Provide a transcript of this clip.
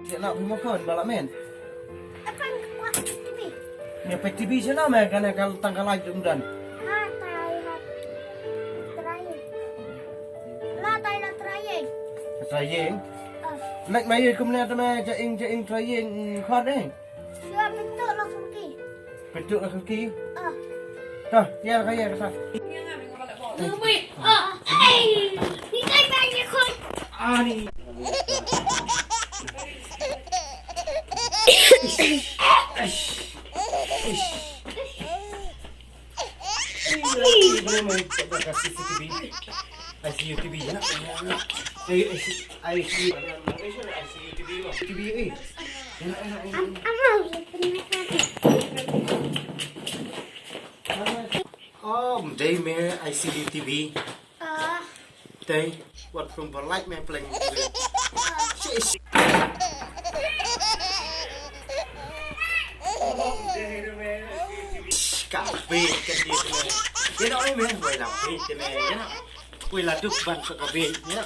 Dia nak pergi makan balak men. Akan kuat TV. Ni pe TV sana men kan kalau tanggal lagi undan. Latai terakhir. Latai lah terakhir. Trying. Ah, Nak mai ke mana tu men jaing trying khot eh. siapa bentuk lah kaki. Bentuk lah kaki. Ah, Dah, ya kaya kata. ni kan banyak kot. Ah ni. I see you TV ya. I see you TV eh. Đây mẹ I see you TV. Ah, Đây, what from the light mẹ playing. Cà phê cái gì mẹ. Cái đó mẹ quay làm phê cái mẹ nhá. Quay là được bạn cà phê nhá.